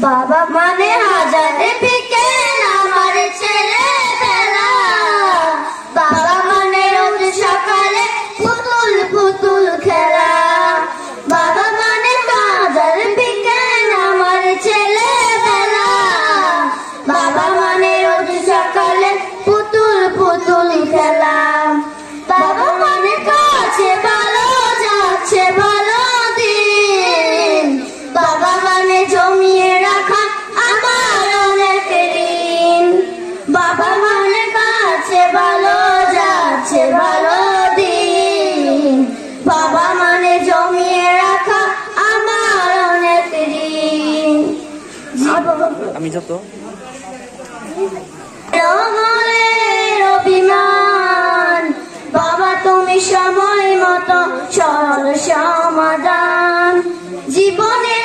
বাবা মানে হাজারে বিকেল আমার ছেলেবেলা, বাবা মানে রোজ সকালে পুতুল পুতুল খেলা, বাবা মানে হাজারে বিকেল আমার ছেলেবেলা, বাবা মানে রোজ সকালে পুতুল পুতুল খেলা, বাবা মানে কাছে ভালো যাচ্ছে ভালো দিন, বাবা মানে জমিয়ে রাখা আমার অনেক ঋণ, বাবা মানে কাছে ভালো যাচ্ছে ভালো দিন, বাবা মানে জমিয়ে রাখা আমার অনেক ঋণ। আমি যত রঙের অভিমান, বাবা তুমি সময় মতো সমাধান, জীবনের